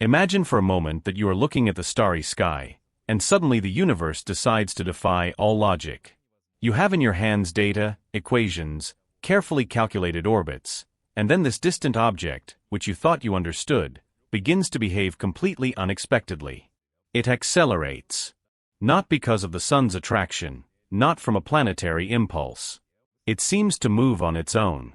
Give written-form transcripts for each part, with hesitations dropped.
Imagine for a moment that you are looking at the starry sky, and suddenly the universe decides to defy all logic. You have in your hands data, equations, carefully calculated orbits, and then this distant object, which you thought you understood, begins to behave completely unexpectedly. It accelerates. Not because of the sun's attraction, not from a planetary impulse. It seems to move on its own.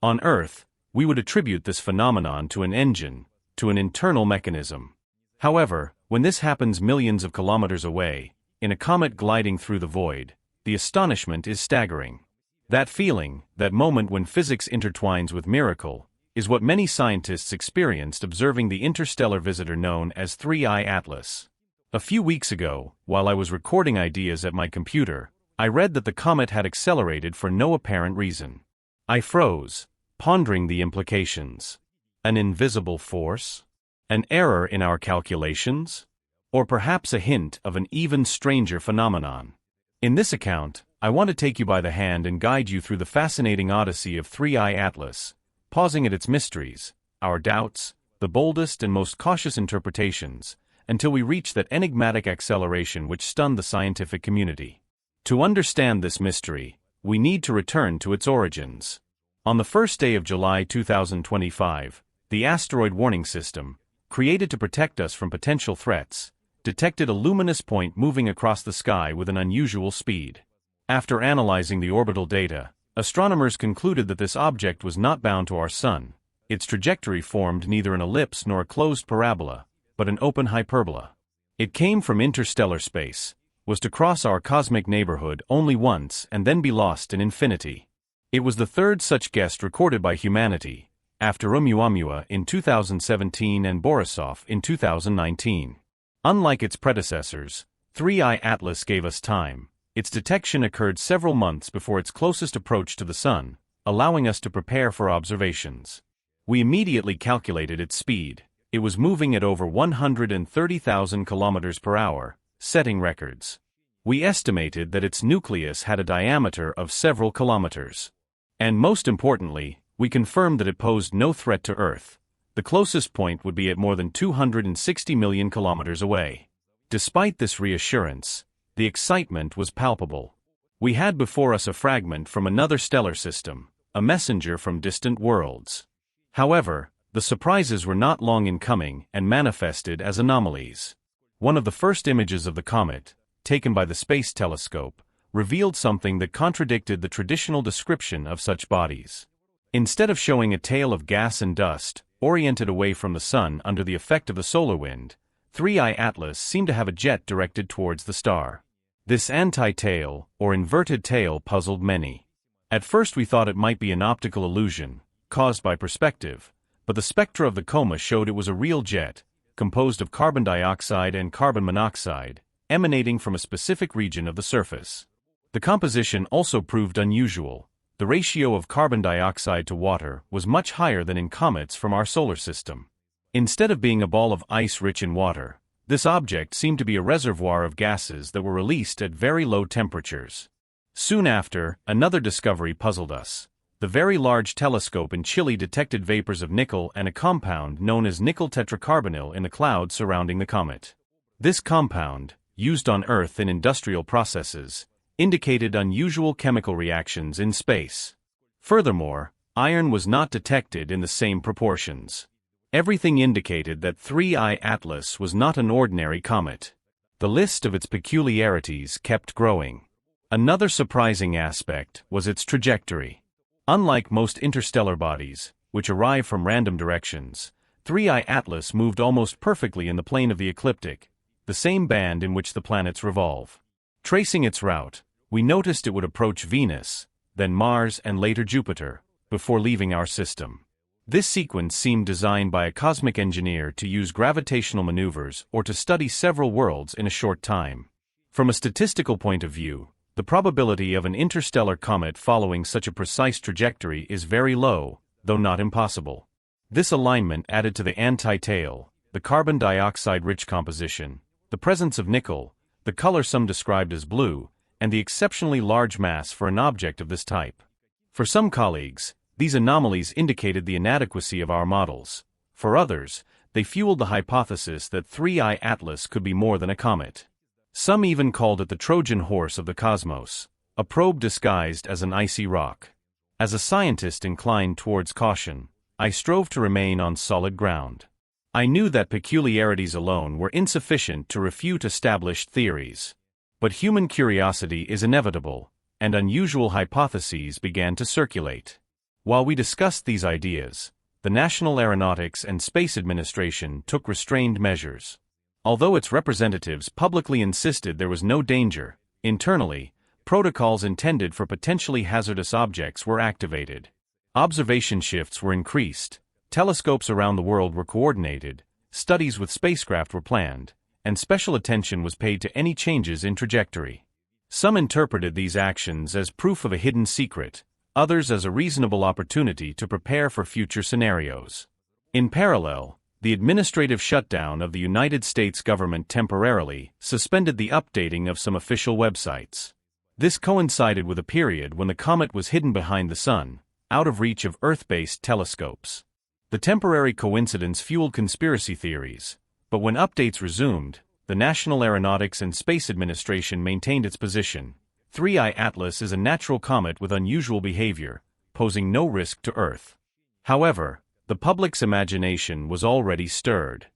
On Earth, we would attribute this phenomenon to an engine, to an internal mechanism. However, when this happens millions of kilometers away, in a comet gliding through the void, the astonishment is staggering. That feeling, that moment when physics intertwines with miracle, is what many scientists experienced observing the interstellar visitor known as 3I Atlas. A few weeks ago, while I was recording ideas at my computer, I read that the comet had accelerated for no apparent reason. I froze, pondering the implications. An invisible force? An error in our calculations? Or perhaps a hint of an even stranger phenomenon? In this account, I want to take you by the hand and guide you through the fascinating odyssey of 3I Atlas, pausing at its mysteries, our doubts, the boldest and most cautious interpretations, until we reach that enigmatic acceleration which stunned the scientific community. To understand this mystery, we need to return to its origins. On the first day of July 2025, the asteroid warning system, created to protect us from potential threats, detected a luminous point moving across the sky with an unusual speed. After analyzing the orbital data, astronomers concluded that this object was not bound to our sun. Its trajectory formed neither an ellipse nor a closed parabola, but an open hyperbola. It came from interstellar space, was to cross our cosmic neighborhood only once and then be lost in infinity. It was the third such guest recorded by humanity, after Oumuamua in 2017 and Borisov in 2019. Unlike its predecessors, 3I Atlas gave us time. Its detection occurred several months before its closest approach to the sun, allowing us to prepare for observations. We immediately calculated its speed. It was moving at over 130,000 kilometers per hour, setting records. We estimated that its nucleus had a diameter of several kilometers. And most importantly, we confirmed that it posed no threat to Earth. The closest point would be at more than 260 million kilometers away. Despite this reassurance, the excitement was palpable. We had before us a fragment from another stellar system, a messenger from distant worlds. However, the surprises were not long in coming and manifested as anomalies. One of the first images of the comet, taken by the Space Telescope, revealed something that contradicted the traditional description of such bodies. Instead of showing a tail of gas and dust, oriented away from the sun under the effect of the solar wind, 3I Atlas seemed to have a jet directed towards the star. This anti-tail, or inverted tail, puzzled many. At first we thought it might be an optical illusion, caused by perspective, but the spectra of the coma showed it was a real jet, composed of carbon dioxide and carbon monoxide, emanating from a specific region of the surface. The composition also proved unusual. The ratio of carbon dioxide to water was much higher than in comets from our solar system. Instead of being a ball of ice rich in water, this object seemed to be a reservoir of gases that were released at very low temperatures. Soon after, another discovery puzzled us. The Very Large Telescope in Chile detected vapors of nickel and a compound known as nickel tetracarbonyl in the clouds surrounding the comet. This compound, used on Earth in industrial processes, indicated unusual chemical reactions in space. Furthermore, iron was not detected in the same proportions. Everything indicated that 3I Atlas was not an ordinary comet. The list of its peculiarities kept growing. Another surprising aspect was its trajectory. Unlike most interstellar bodies, which arrive from random directions, 3I Atlas moved almost perfectly in the plane of the ecliptic, the same band in which the planets revolve. Tracing its route, we noticed it would approach Venus, then Mars and later Jupiter, before leaving our system. This sequence seemed designed by a cosmic engineer to use gravitational maneuvers or to study several worlds in a short time. From a statistical point of view, the probability of an interstellar comet following such a precise trajectory is very low, though not impossible. This alignment added to the anti-tail, the carbon dioxide-rich composition, the presence of nickel, the color some described as blue, and the exceptionally large mass for an object of this type. For some colleagues, these anomalies indicated the inadequacy of our models. For others, They fueled the hypothesis that 3I Atlas could be more than a comet. Some even called it the Trojan horse of the cosmos, a probe disguised as an icy rock. As a scientist inclined towards caution, I strove to remain on solid ground. I knew that peculiarities alone were insufficient to refute established theories. But human curiosity is inevitable, and unusual hypotheses began to circulate. While we discussed these ideas, the National Aeronautics and Space Administration took restrained measures. Although its representatives publicly insisted there was no danger, internally, protocols intended for potentially hazardous objects were activated. Observation shifts were increased, telescopes around the world were coordinated, studies with spacecraft were planned, and special attention was paid to any changes in trajectory. Some interpreted these actions as proof of a hidden secret, others as a reasonable opportunity to prepare for future scenarios. In parallel, the administrative shutdown of the United States government temporarily suspended the updating of some official websites. This coincided with a period when the comet was hidden behind the Sun, out of reach of Earth-based telescopes. The temporary coincidence fueled conspiracy theories, but when updates resumed, the National Aeronautics and Space Administration maintained its position. 3I Atlas is a natural comet with unusual behavior, posing no risk to Earth. However, the public's imagination was already stirred.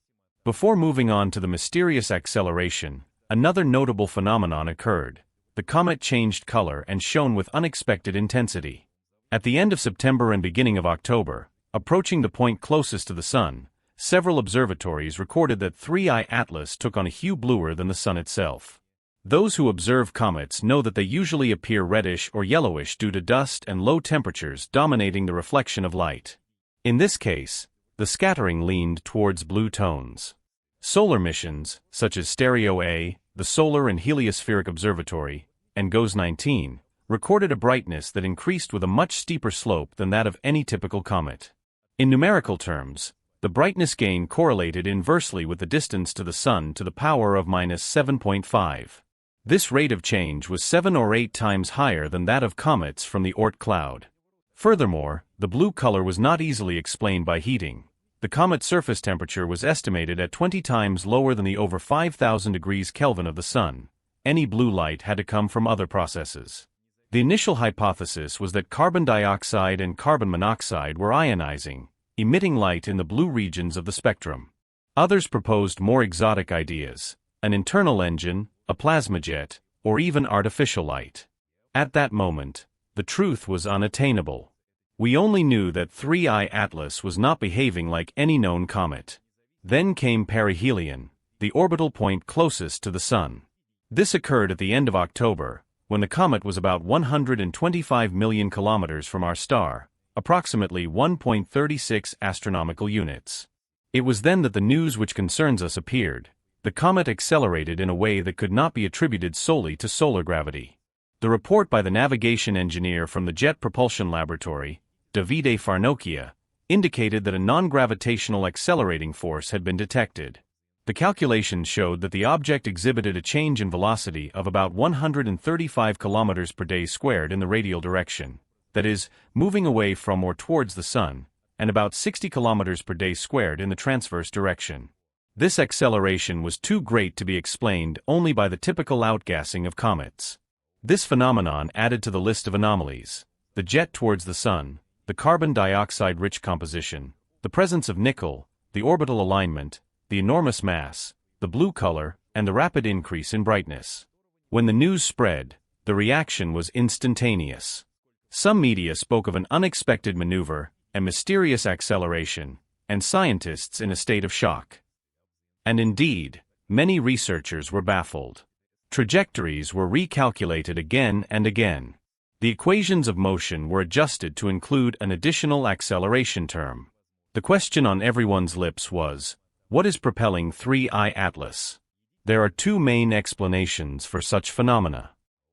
Before moving on to the mysterious acceleration, another notable phenomenon occurred. The comet changed color and shone with unexpected intensity. At the end of September and beginning of October, approaching the point closest to the Sun, several observatories recorded that 3I Atlas took on a hue bluer than the Sun itself. Those who observe comets know that they usually appear reddish or yellowish due to dust and low temperatures dominating the reflection of light. In this case, the scattering leaned towards blue tones. Solar missions, such as Stereo-A, the Solar and Heliospheric Observatory, and GOES-19, recorded a brightness that increased with a much steeper slope than that of any typical comet. In numerical terms, the brightness gain correlated inversely with the distance to the Sun to the power of -7.5. This rate of change was 7 or 8 times higher than that of comets from the Oort cloud. Furthermore, the blue color was not easily explained by heating. The comet's surface temperature was estimated at 20 times lower than the over 5,000 degrees Kelvin of the Sun. Any blue light had to come from other processes. The initial hypothesis was that carbon dioxide and carbon monoxide were ionizing, emitting light in the blue regions of the spectrum. Others proposed more exotic ideas: an internal engine, a plasma jet, or even artificial light. At that moment, the truth was unattainable. We only knew that 3I Atlas was not behaving like any known comet. Then came perihelion, the orbital point closest to the Sun. This occurred at the end of October, when the comet was about 125 million kilometers from our star, approximately 1.36 astronomical units. It was then that the news which concerns us appeared. The comet accelerated in a way that could not be attributed solely to solar gravity. The report by the navigation engineer from the Jet Propulsion Laboratory, Davide Farnochia, indicated that a non-gravitational accelerating force had been detected. The calculations showed that the object exhibited a change in velocity of about 135 kilometers per day squared in the radial direction, that is, moving away from or towards the Sun, and about 60 kilometers per day squared in the transverse direction. This acceleration was too great to be explained only by the typical outgassing of comets. This phenomenon added to the list of anomalies: the jet towards the Sun, the carbon dioxide-rich composition, the presence of nickel, the orbital alignment, the enormous mass, the blue color, and the rapid increase in brightness. When the news spread, the reaction was instantaneous. Some media spoke of an unexpected maneuver, a mysterious acceleration, and scientists in a state of shock. And indeed, many researchers were baffled. Trajectories were recalculated again and again. The equations of motion were adjusted to include an additional acceleration term. The question on everyone's lips was, what is propelling 3I Atlas? There are two main explanations for such phenomena.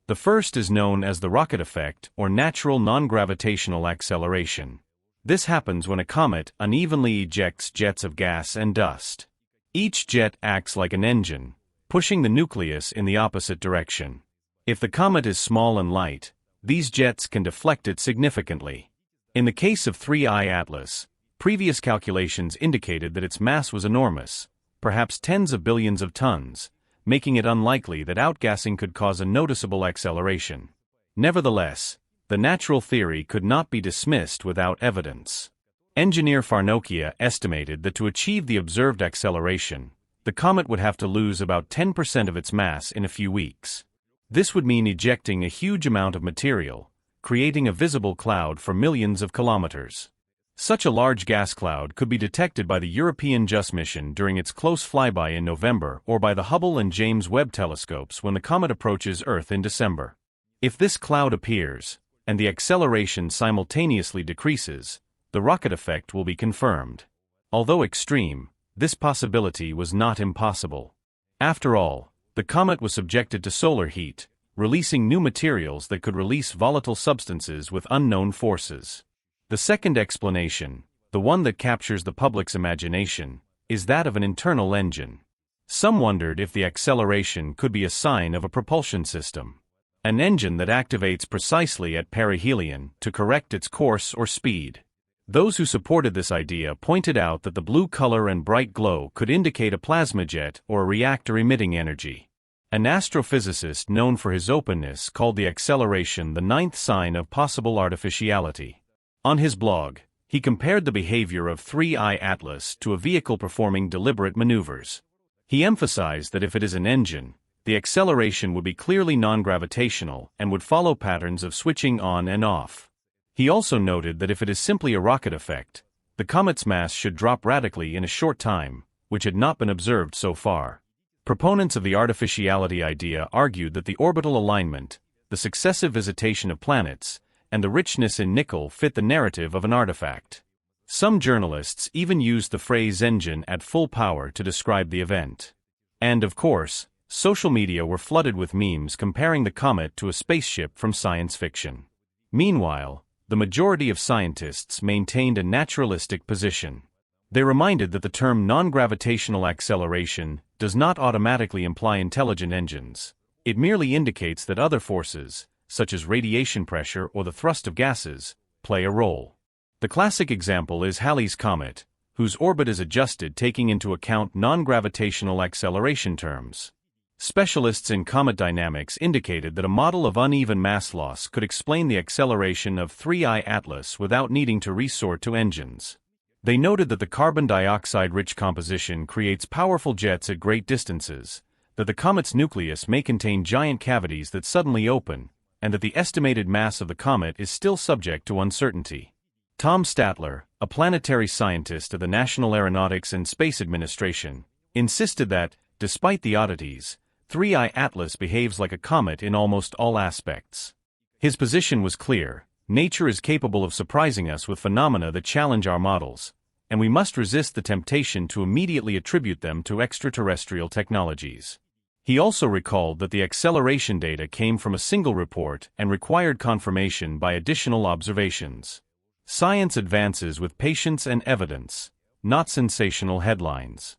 The first is known as the rocket effect or natural non-gravitational acceleration. This happens when a comet unevenly ejects jets of gas and dust. Each jet acts like an engine, pushing the nucleus in the opposite direction. If the comet is small and light, these jets can deflect it significantly. In the case of 3I Atlas, Previous calculations indicated that its mass was enormous, perhaps tens of billions of tons, making it unlikely that outgassing could cause a noticeable acceleration. Nevertheless, the natural theory could not be dismissed without evidence. Engineer Farnokia estimated that to achieve the observed acceleration, the comet would have to lose about 10% of its mass in a few weeks. This would mean ejecting a huge amount of material, creating a visible cloud for millions of kilometers. Such a large gas cloud could be detected by the European JUICE mission during its close flyby in November or by the Hubble and James Webb telescopes when the comet approaches Earth in December. If this cloud appears, and the acceleration simultaneously decreases, the rocket effect will be confirmed. Although extreme, this possibility was not impossible. After all, the comet was subjected to solar heat, releasing new materials that could release volatile substances with unknown forces. The second explanation, the one that captures the public's imagination, is that of an internal engine. Some wondered if the acceleration could be a sign of a propulsion system. An engine that activates precisely at perihelion to correct its course or speed. Those who supported this idea pointed out that the blue color and bright glow could indicate a plasma jet or a reactor emitting energy. An astrophysicist known for his openness called the acceleration the ninth sign of possible artificiality. On his blog, he compared the behavior of 3I Atlas to a vehicle performing deliberate maneuvers. He emphasized that if it is an engine, the acceleration would be clearly non-gravitational and would follow patterns of switching on and off. He also noted that if it is simply a rocket effect, the comet's mass should drop radically in a short time, which had not been observed so far. Proponents of the artificiality idea argued that the orbital alignment, the successive visitation of planets, and the richness in nickel fit the narrative of an artifact. Some journalists even used the phrase engine at full power to describe the event. And of course, social media were flooded with memes comparing the comet to a spaceship from science fiction. Meanwhile, the majority of scientists maintained a naturalistic position. They reminded that the term non-gravitational acceleration does not automatically imply intelligent engines. It merely indicates that other forces, such as radiation pressure or the thrust of gases, play a role. The classic example is Halley's Comet, whose orbit is adjusted taking into account non-gravitational acceleration terms. Specialists in comet dynamics indicated that a model of uneven mass loss could explain the acceleration of 3I Atlas without needing to resort to engines. They noted that the carbon dioxide-rich composition creates powerful jets at great distances, that the comet's nucleus may contain giant cavities that suddenly open, and that the estimated mass of the comet is still subject to uncertainty. Tom Statler, a planetary scientist at the National Aeronautics and Space Administration, insisted that, despite the oddities, 3I Atlas behaves like a comet in almost all aspects. His position was clear: nature is capable of surprising us with phenomena that challenge our models, and we must resist the temptation to immediately attribute them to extraterrestrial technologies. He also recalled that the acceleration data came from a single report and required confirmation by additional observations. Science advances with patience and evidence, not sensational headlines.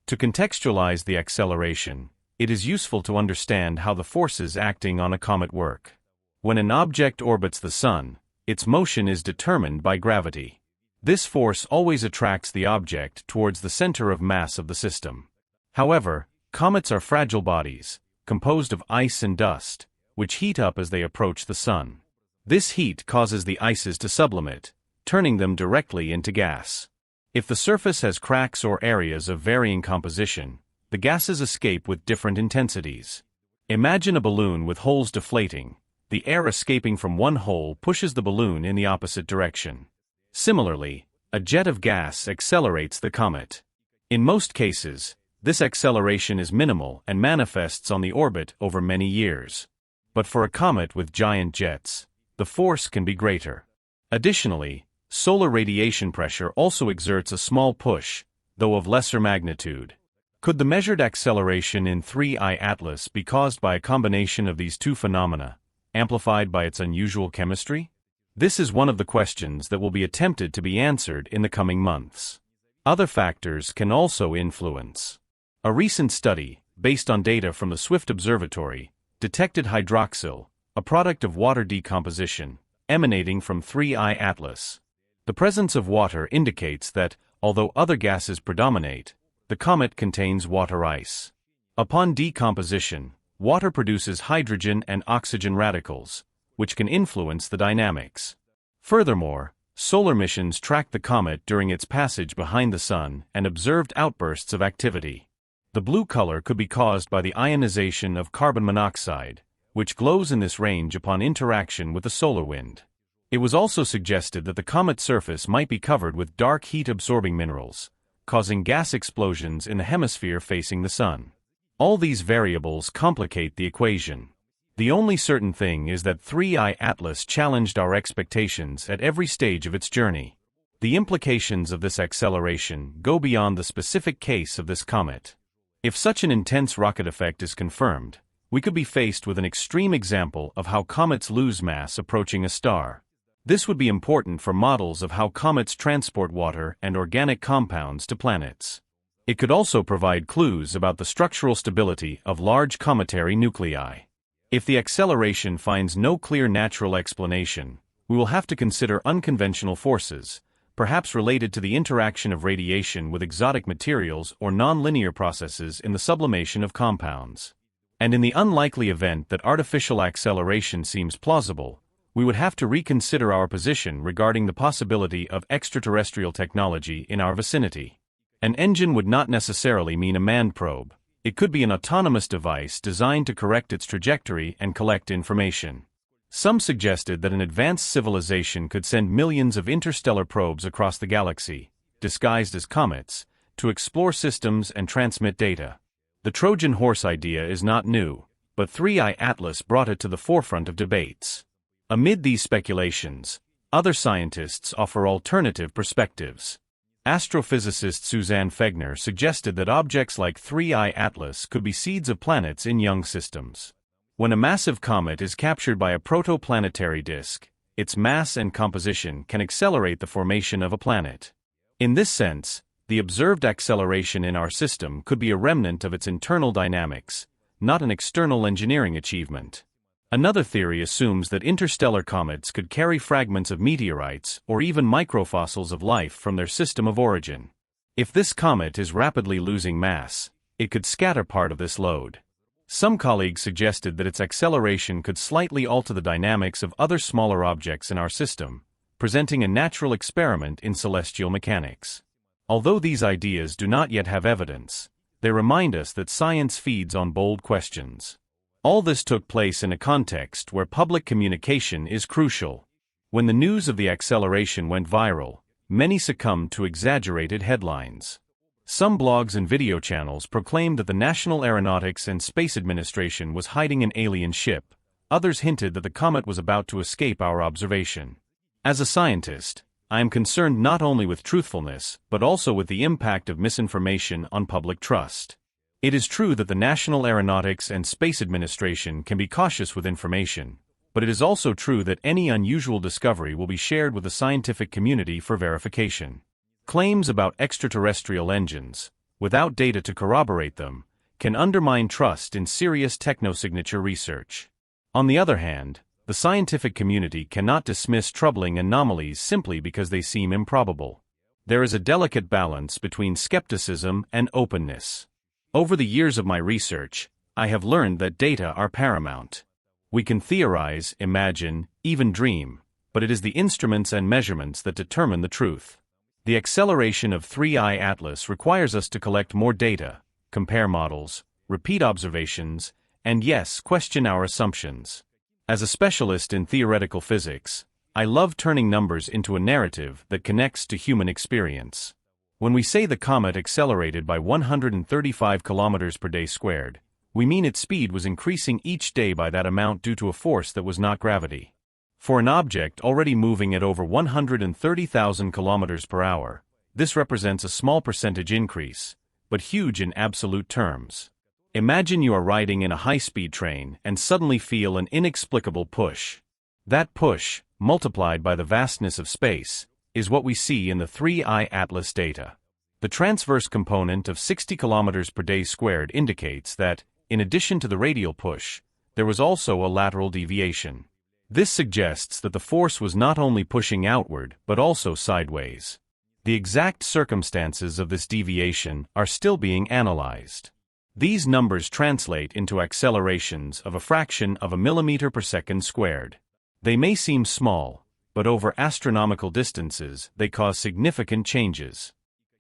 To contextualize the acceleration, it is useful to understand how the forces acting on a comet work. When an object orbits the Sun, its motion is determined by gravity. This force always attracts the object towards the center of mass of the system. However, comets are fragile bodies, composed of ice and dust, which heat up as they approach the Sun. This heat causes the ices to sublimate, turning them directly into gas. If the surface has cracks or areas of varying composition, the gases escape with different intensities. Imagine a balloon with holes deflating. The air escaping from one hole pushes the balloon in the opposite direction. Similarly, a jet of gas accelerates the comet. In most cases, this acceleration is minimal and manifests on the orbit over many years. But for a comet with giant jets, the force can be greater. Additionally, solar radiation pressure also exerts a small push, though of lesser magnitude. Could the measured acceleration in 3I Atlas be caused by a combination of these two phenomena, amplified by its unusual chemistry? This is one of the questions that will be attempted to be answered in the coming months. Other factors can also influence. A recent study, based on data from the Swift Observatory, detected hydroxyl, a product of water decomposition, emanating from 3I Atlas. The presence of water indicates that, although other gases predominate, the comet contains water ice. Upon decomposition, water produces hydrogen and oxygen radicals, which can influence the dynamics. Furthermore, solar missions tracked the comet during its passage behind the Sun and observed outbursts of activity. The blue color could be caused by the ionization of carbon monoxide, which glows in this range upon interaction with the solar wind. It was also suggested that the comet's surface might be covered with dark heat-absorbing minerals, causing gas explosions in the hemisphere facing the Sun. All these variables complicate the equation. The only certain thing is that 3I Atlas challenged our expectations at every stage of its journey. The implications of this acceleration go beyond the specific case of this comet. If such an intense rocket effect is confirmed, we could be faced with an extreme example of how comets lose mass approaching a star. This would be important for models of how comets transport water and organic compounds to planets. It could also provide clues about the structural stability of large cometary nuclei. If the acceleration finds no clear natural explanation, we will have to consider unconventional forces, perhaps related to the interaction of radiation with exotic materials or non-linear processes in the sublimation of compounds. And in the unlikely event that artificial acceleration seems plausible, we would have to reconsider our position regarding the possibility of extraterrestrial technology in our vicinity. An engine would not necessarily mean a manned probe. It could be an autonomous device designed to correct its trajectory and collect information. Some suggested that an advanced civilization could send millions of interstellar probes across the galaxy, disguised as comets, to explore systems and transmit data. The Trojan horse idea is not new, but 3I Atlas brought it to the forefront of debates. Amid these speculations, other scientists offer alternative perspectives. Astrophysicist Suzanne Fegner suggested that objects like 3I Atlas could be seeds of planets in young systems. When a massive comet is captured by a protoplanetary disk, its mass and composition can accelerate the formation of a planet. In this sense, the observed acceleration in our system could be a remnant of its internal dynamics, not an external engineering achievement. Another theory assumes that interstellar comets could carry fragments of meteorites or even microfossils of life from their system of origin. If this comet is rapidly losing mass, it could scatter part of this load. Some colleagues suggested that its acceleration could slightly alter the dynamics of other smaller objects in our system, presenting a natural experiment in celestial mechanics. Although these ideas do not yet have evidence, they remind us that science feeds on bold questions. All this took place in a context where public communication is crucial. When the news of the acceleration went viral, many succumbed to exaggerated headlines. Some blogs and video channels proclaimed that the National Aeronautics and Space Administration was hiding an alien ship. Others hinted that the comet was about to escape our observation. As a scientist, I am concerned not only with truthfulness, but also with the impact of misinformation on public trust. It is true that the National Aeronautics and Space Administration can be cautious with information, but it is also true that any unusual discovery will be shared with the scientific community for verification. Claims about extraterrestrial engines, without data to corroborate them, can undermine trust in serious technosignature research. On the other hand, the scientific community cannot dismiss troubling anomalies simply because they seem improbable. There is a delicate balance between skepticism and openness. Over the years of my research, I have learned that data are paramount. We can theorize, imagine, even dream, but it is the instruments and measurements that determine the truth. The acceleration of 3I Atlas requires us to collect more data, compare models, repeat observations, and yes, question our assumptions. As a specialist in theoretical physics, I love turning numbers into a narrative that connects to human experience. When we say the comet accelerated by 135 kilometers per day squared, we mean its speed was increasing each day by that amount due to a force that was not gravity. For an object already moving at over 130,000 kilometers per hour, this represents a small percentage increase, but huge in absolute terms. Imagine you are riding in a high-speed train and suddenly feel an inexplicable push. That push, multiplied by the vastness of space, is what we see in the 3I Atlas data. The transverse component of 60 kilometers per day squared indicates that, in addition to the radial push, there was also a lateral deviation. This suggests that the force was not only pushing outward but also sideways. The exact circumstances of this deviation are still being analyzed. These numbers translate into accelerations of a fraction of a millimeter per second squared. They may seem small, but over astronomical distances they cause significant changes.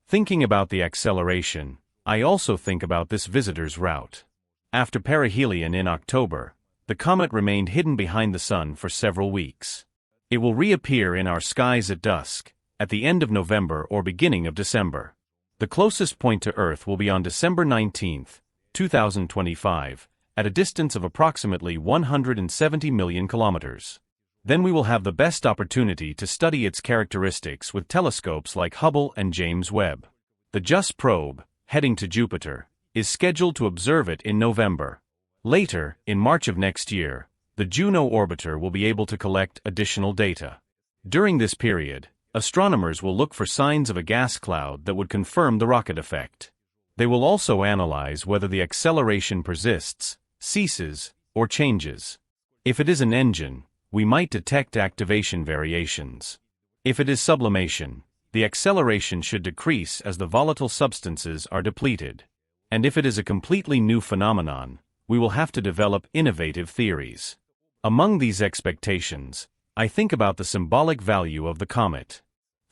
Thinking about the acceleration, I also think about this visitor's route. After perihelion in October, the comet remained hidden behind the Sun for several weeks. It will reappear in our skies at dusk, at the end of November or beginning of December. The closest point to Earth will be on December 19, 2025, at a distance of approximately 170 million kilometers. Then we will have the best opportunity to study its characteristics with telescopes like Hubble and James Webb. The JUICE probe, heading to Jupiter, is scheduled to observe it in November. Later, in March of next year, the Juno orbiter will be able to collect additional data. During this period, astronomers will look for signs of a gas cloud that would confirm the rocket effect. They will also analyze whether the acceleration persists, ceases, or changes. If it is an engine, we might detect activation variations. If it is sublimation, the acceleration should decrease as the volatile substances are depleted. And if it is a completely new phenomenon, we will have to develop innovative theories. Among these expectations, I think about the symbolic value of the comet.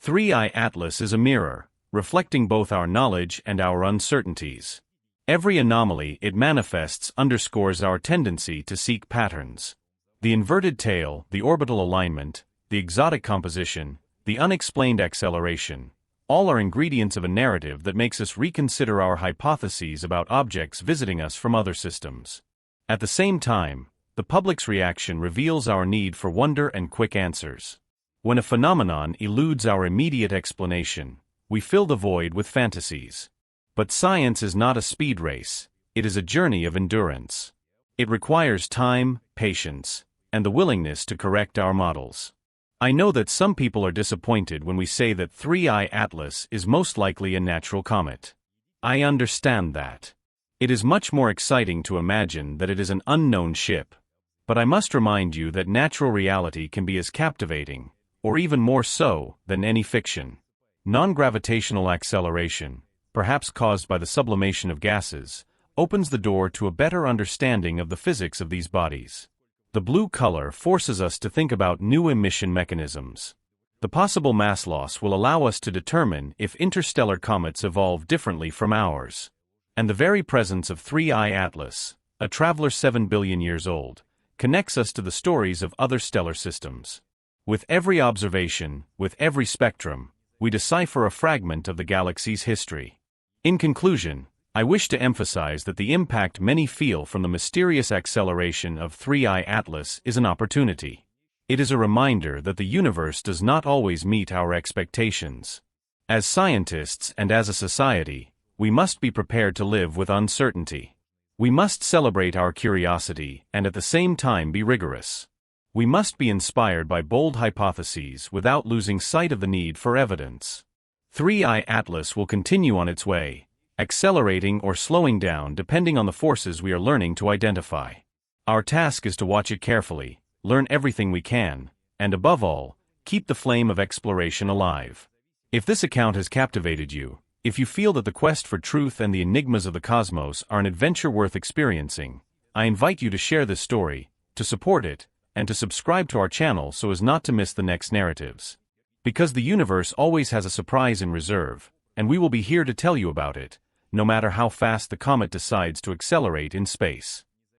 3I Atlas is a mirror, reflecting both our knowledge and our uncertainties. Every anomaly it manifests underscores our tendency to seek patterns. The inverted tail, the orbital alignment, the exotic composition, the unexplained acceleration, all are ingredients of a narrative that makes us reconsider our hypotheses about objects visiting us from other systems. At the same time, the public's reaction reveals our need for wonder and quick answers. When a phenomenon eludes our immediate explanation, we fill the void with fantasies. But science is not a speed race, it is a journey of endurance. It requires time, patience, and the willingness to correct our models. I know that some people are disappointed when we say that 3I Atlas is most likely a natural comet. I understand that. It is much more exciting to imagine that it is an unknown ship. But I must remind you that natural reality can be as captivating, or even more so, than any fiction. Non-gravitational acceleration, perhaps caused by the sublimation of gases, opens the door to a better understanding of the physics of these bodies. The blue color forces us to think about new emission mechanisms. The possible mass loss will allow us to determine if interstellar comets evolve differently from ours. And the very presence of 3I Atlas, a traveler 7 billion years old, connects us to the stories of other stellar systems. With every observation, with every spectrum, we decipher a fragment of the galaxy's history. In conclusion, I wish to emphasize that the impact many feel from the mysterious acceleration of 3I Atlas is an opportunity. It is a reminder that the universe does not always meet our expectations. As scientists and as a society, we must be prepared to live with uncertainty. We must celebrate our curiosity and at the same time be rigorous. We must be inspired by bold hypotheses without losing sight of the need for evidence. 3I Atlas will continue on its way, accelerating or slowing down depending on the forces we are learning to identify. Our task is to watch it carefully, learn everything we can, and above all, keep the flame of exploration alive. If this account has captivated you, if you feel that the quest for truth and the enigmas of the cosmos are an adventure worth experiencing, I invite you to share this story, to support it, and to subscribe to our channel so as not to miss the next narratives. Because the universe always has a surprise in reserve, and we will be here to tell you about it, no matter how fast the comet decides to accelerate in space.